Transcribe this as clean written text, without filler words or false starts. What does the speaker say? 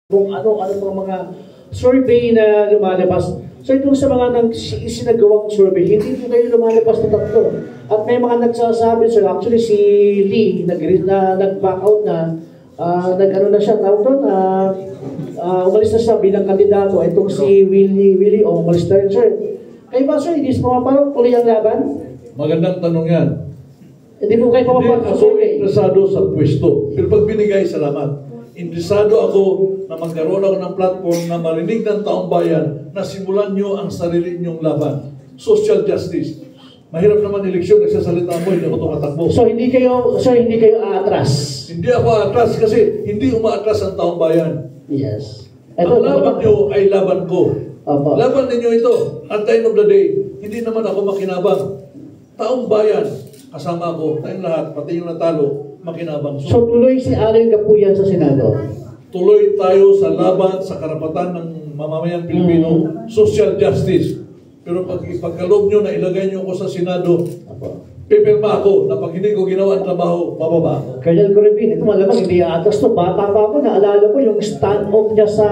kung ano-ano mga survey na lumalabas. So ito sa mga isinagawang survey, hindi po kayo lumalabas na tatlo. At may mga nagsasabi, so actually si Lee, nag-back out na, nag-ano na siya, tawag doon, umalis na siya bilang kandidato. Itong si Willie, umalis na rin siya. Kayo ba, sir, hindi pa parang tuloy ang laban? Magandang tanong yan. Hindi po kayo Hindi ako interesado sa pwesto. Pero pag binigay, salamat. Interesado ako na magkaroon ako ng platform na marinig ng taong bayan na simulan nyo ang sarili nyong laban. Social justice. Mahirap naman eleksyon, nagsasalita mo, hindi ako tumatakbo. So hindi kayo aatras? Hindi ako aatras kasi hindi umaatras ang taong bayan. Yes. Ang laban nyo ay laban ko. Opo. Laban ninyo ito. At the end of the day, hindi naman ako makinabang. Taong bayan, kasama ko, tayong lahat, pati yung natalo, makinabang. So tuloy si Allen Gapuyan sa Senado? Tuloy tayo sa laban sa karapatan ng mamamayang Pilipino, social justice. Pero pag ipagkaloob nyo na ilagay nyo ako sa Senado, pipirma ako na pag hindi ko ginawa ang trabaho, bababa ako. Colonel Corribin, ito malamang hindi atas to. Bata pa ako, naalala ko yung stand-off niya sa